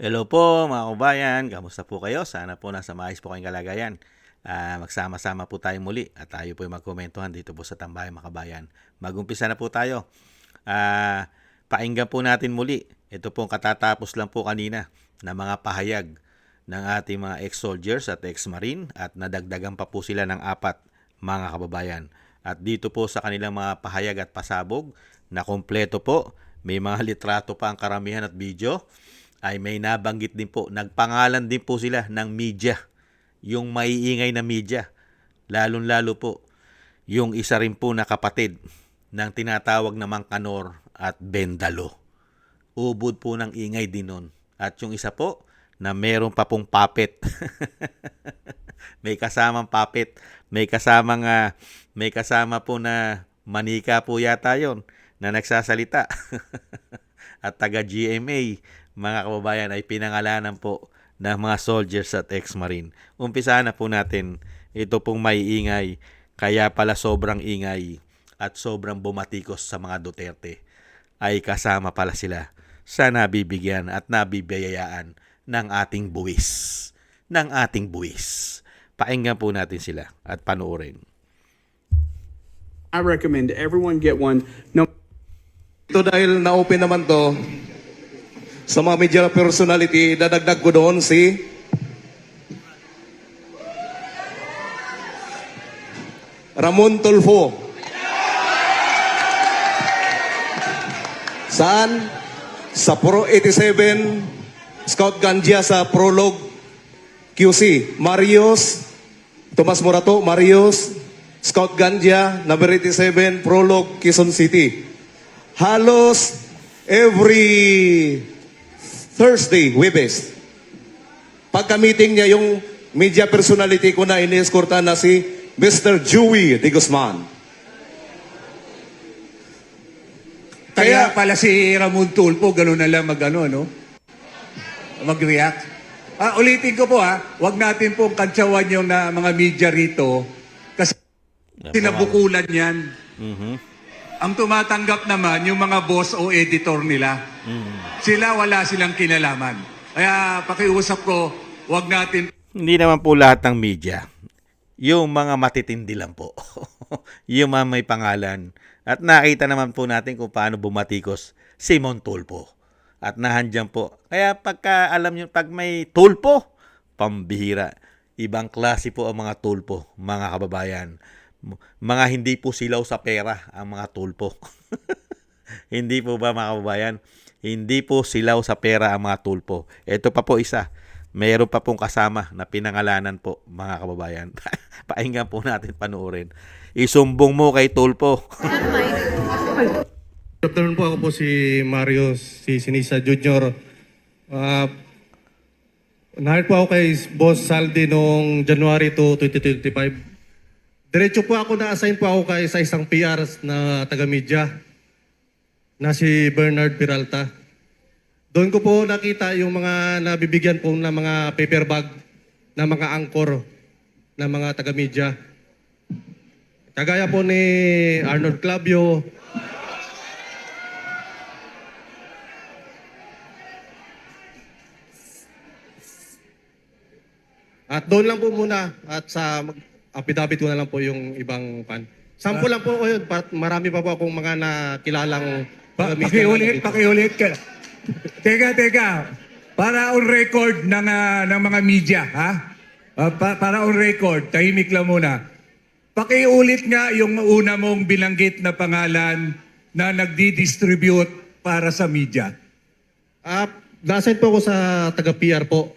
Hello po mga kabayan, kamusta po kayo? Sana po nasa maayos po kayong kalagayan. Magsama-sama po tayo muli at tayo po ay magkomentuhan dito po sa Tambayan Makabayan. Magumpisa na po tayo. Pakinggan po natin muli. Ito po katatapos lang po kanina na mga pahayag ng ating mga ex-soldiers at ex-marine at nadagdagan pa po sila ng 4 mga kababayan. At dito po sa kanilang mga pahayag at pasabog na kompleto po, may mga litrato pa ang karamihan at video, ay may nabanggit din po, nagpangalan din po sila ng media, yung maiingay na media, lalong-lalo po yung isa rin po na kapatid ng tinatawag na Mangkanor at Bendalo. Ubod po ng ingay din nun. At yung isa po na meron pa pong puppet. May kasamang puppet, may kasama po na manika po yata yon na nagsasalita. At taga GMA, mga kababayan, ay pinangalanan po ng mga soldiers at ex-marine. Umpisa na po natin. Ito pong may ingay, kaya pala sobrang ingay at sobrang bumatikos sa mga Duterte, ay kasama pala sila sa nabibigyan at nabibiyayaan ng ating buwis. Pakinggan po natin sila at panoorin. I recommend everyone get one. No. Ito dahil na-open naman to sa mga media personality, dadagdag ko doon si Ramon Tulfo. Saan? Sa Pro 87 Scout Gandia sa Prologue QC. Marius Tomas Morato, Marius Scout Gandia, number 87 Prologue Quezon City. Halos every Thursday, Webes. Pagka-meeting niya, yung media personality ko na ini-escortan na si Mr. Joey de Guzman. Kaya pala si Ramon Tulfo, gano'n na lang mag-react. Ulitin ko po wag natin pong kantsawan yung mga media rito kasi sinabukulan yan. Ang tumatanggap naman yung mga boss o editor nila. Sila wala silang kinalaman. Kaya pakiusap ko, wag natin. Hindi naman po lahat ng media. Yung mga matitindi lang po. Yung mga may pangalan. At nakita naman po natin kung paano bumatikos si Tulfo. At nahandyan po. Kaya pagka alam nyo, pag may Tulfo, pambihira. Ibang klase po ang mga Tulfo, mga kababayan. Mga hindi po silaw sa pera ang mga Tulfo. Hindi po ba, mga kababayan? Hindi po silaw sa pera ang mga Tulfo. Ito pa po isa. Mayroon pa pong kasama na pinangalanan po, mga kababayan. Pakinggan po natin, panoorin. Isumbong mo kay Tulfo. Good afternoon po, ako po si Mario Sinisa Jr. Nahire po ako kay Boss Saldi noong January 2, 2025. Diretso po ako, na-assign po ako sa isang PR na taga-media na si Bernard Peralta. Doon ko po nakita yung mga nabibigyan po ng mga paper bag na mga anchor na mga taga-media. Kagaya po ni Arnold Clavio, at doon lang po muna at sa affidavit ko na lang po yung ibang pan. Sample lang po yun. Marami pa po akong mga nakilalang Pakiulit ka. Teka. Para on record ng mga media, para on record, tahimik lang muna. Pakiulit nga yung una mong binanggit na pangalan na nagdi-distribute para sa media. Na-assign po ako sa taga-PR po.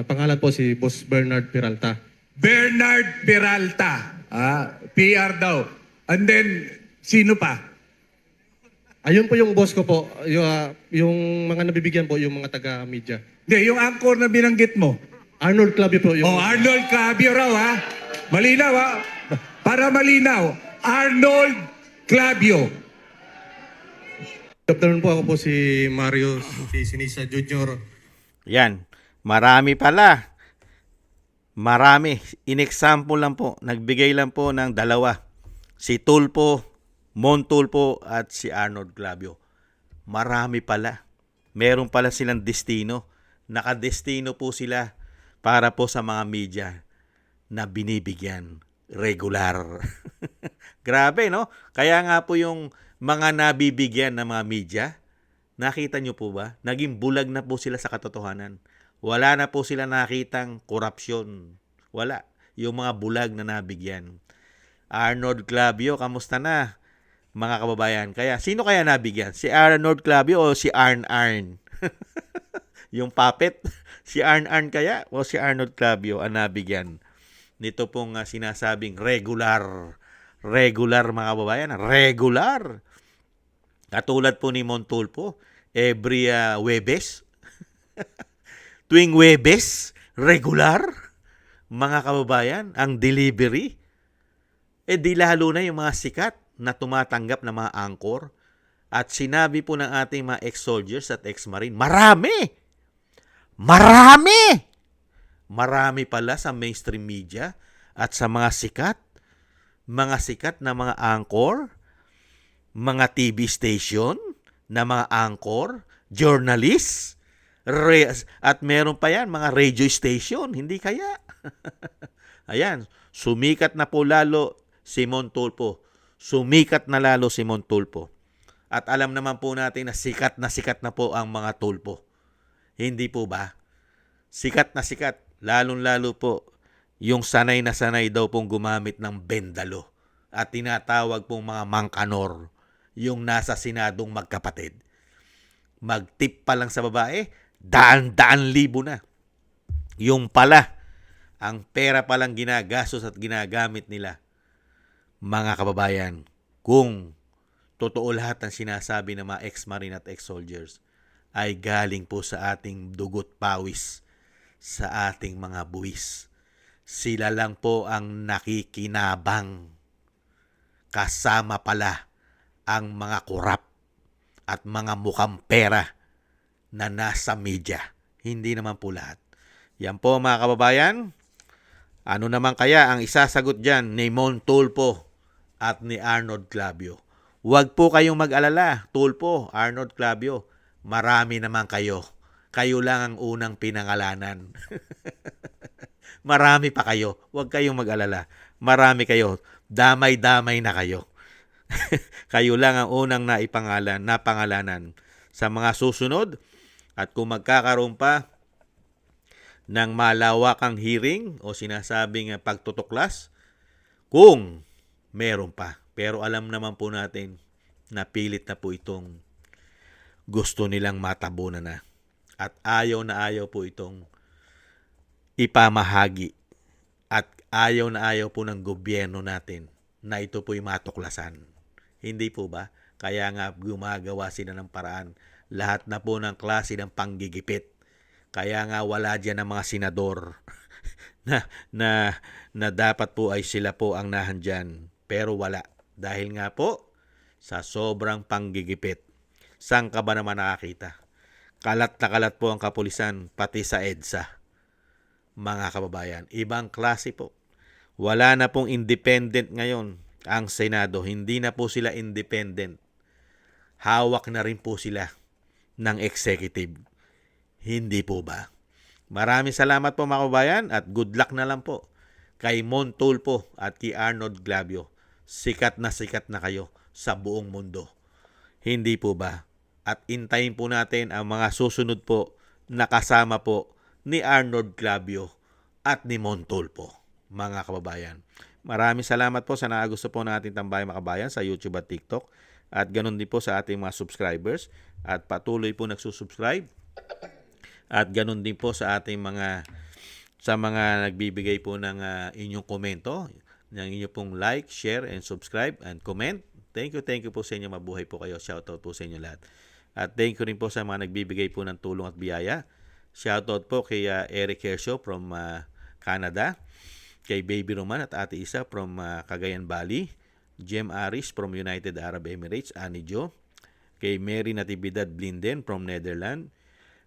Pangalan po si Boss Bernard Peralta. Bernard Peralta. PR daw. And then, sino pa? Ayun po yung boss ko po. Yung mga nabibigyan po, yung mga taga-media. Hindi, yung anchor na binanggit mo. Arnold Clavio po. Yung Arnold Clavio raw, Malinaw, Para malinaw. Arnold Clavio. Good afternoon po, ako po si Mario Sinisa Jr. Yan. Marami pala. Marami. In-example lang po. Nagbigay lang po ng 2. Si Tulfo, Tulfo at si Arnold Clavio. Marami pala. Meron pala silang destino Nakadestino po sila para po sa mga media na binibigyan regular. Grabe, no? Kaya nga po yung mga nabibigyan ng mga media, nakita nyo po ba? Naging bulag na po sila sa katotohanan. Wala na po sila nakitang korupsyon. Wala. Yung mga bulag na nabigyan. Arnold Clavio, kamusta na? Mga kababayan. Kaya, sino kaya nabigyan? Si Arnold Clavio o si Arn Arn? Yung puppet? Si Arn Arn kaya o si Arnold Clavio ang nabigyan? Nito pong sinasabing regular. Regular, mga kababayan. Regular. Katulad po ni Montulfo, every Webes. Tuwing Webes, regular. Mga kababayan, ang delivery. Di lalo na yung mga sikat na tumatanggap ng mga anchor. At sinabi po ng ating mga ex-soldiers at ex-marine, marami! Marami! Marami pala sa mainstream media at sa mga sikat na mga anchor, mga TV station na mga anchor, journalists, at meron pa yan, mga radio station, hindi kaya? Ayan, sumikat na po lalo si Montulfo. Sumikat na lalo si Montulfo. At alam naman po natin na sikat na po ang mga tulpo. Hindi po ba? Sikat na sikat. Lalong-lalo po yung sanay na sanay daw pong gumamit ng bendalo. At tinatawag pong mga mangkanor. Yung nasa Senadong magkapatid. Magtip pa lang sa babae, daan-daan libo na. Yung pala, ang pera palang ginagastos at ginagamit nila. Mga kababayan, kung totoo lahat ng sinasabi ng mga ex-marine at ex-soldiers, ay galing po sa ating dugot pawis, sa ating mga buwis. Sila lang po ang nakikinabang. Kasama pala ang mga korap at mga mukhang pera na nasa media. Hindi naman po lahat. Yan po mga kababayan. Ano naman kaya ang isasagot dyan ni Montulfo at ni Arnold Clavio? Huwag po kayong mag-alala, Tulfo, Arnold Clavio. Marami naman kayo. Kayo lang ang unang pinangalanan. Marami pa kayo. Huwag kayong mag-alala. Marami kayo. Damay-damay na kayo. Kayo lang ang unang napangalanan sa mga susunod. At kung magkakaroon pa ng malawakang hearing o sinasabing pagtutuklas, kung meron pa. Pero alam naman po natin na pilit na po itong gusto nilang matabunan na. At ayaw na ayaw po itong ipamahagi. At ayaw na ayaw po ng gobyerno natin na ito po'y matuklasan. Hindi po ba? Kaya nga gumagawa sila ng paraan. Lahat na po ng klase ng panggigipit. Kaya nga wala dyan ng mga senador na dapat po ay sila po ang nahandyan. Pero wala. Dahil nga po, sa sobrang panggigipit. Saan ka ba naman nakakita? Kalat na kalat po ang kapulisan, pati sa EDSA. Mga kababayan, ibang klase po. Wala na pong independent ngayon ang Senado. Hindi na po sila independent. Hawak na rin po sila ng executive. Hindi po ba? Maraming salamat po mga kababayan at good luck na lang po kay Montulfo at kay Arnold Clavio. Sikat na kayo sa buong mundo. Hindi po ba? At intayin po natin ang mga susunod po na kasama po ni Arnold Clavio at ni Montulfo, mga kababayan. Maraming salamat po sa nakagusto po natin Tambayang Makabayan sa YouTube at TikTok. At ganun din po sa ating mga subscribers. At patuloy po nagsusubscribe. At ganun din po sa ating mga nagbibigay po ng inyong komento, ng inyong pong like, share, and subscribe, and comment. Thank you po sa inyo. Mabuhay po kayo. Shoutout po sa inyo lahat. At thank you rin po sa mga nagbibigay po ng tulong at biyaya. Shoutout po kay Eric Hershaw from Canada, kay Baby Roman at Ate Isa from Cagayan Valley, Jem Aris from United Arab Emirates, Annie Jo, kay Mary Natividad Blinden from Netherlands,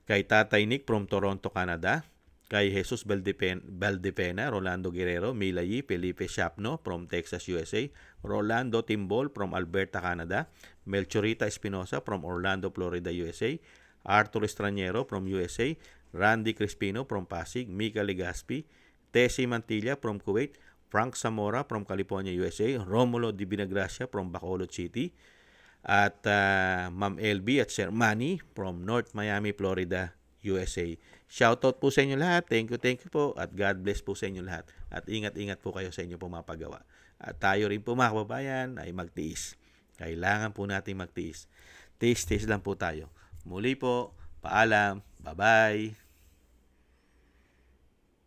kay Tatay Nick from Toronto, Canada, kay Jesus Valdepena, Rolando Guerrero, Milayi, Felipe Shapno from Texas, USA, Rolando Timbol from Alberta, Canada, Melchorita Espinosa from Orlando, Florida, USA, Arthur Estraniero from USA, Randy Crispino from Pasig, Mika Legaspi, Tessie Mantilla from Kuwait, Frank Zamora from California, USA, Romulo Di Binagracia from Bacolod City, at Ma'am LB at Sir Manny from North Miami, Florida, USA. Shoutout po sa inyo lahat. Thank you po at God bless po sa inyo lahat. At ingat-ingat po kayo sa inyo pong mga paggawa. At tayo rin po mga kababayan ay magtiis. Kailangan po natin magtiis. Tiis lang po tayo. Muli po, paalam, bye-bye.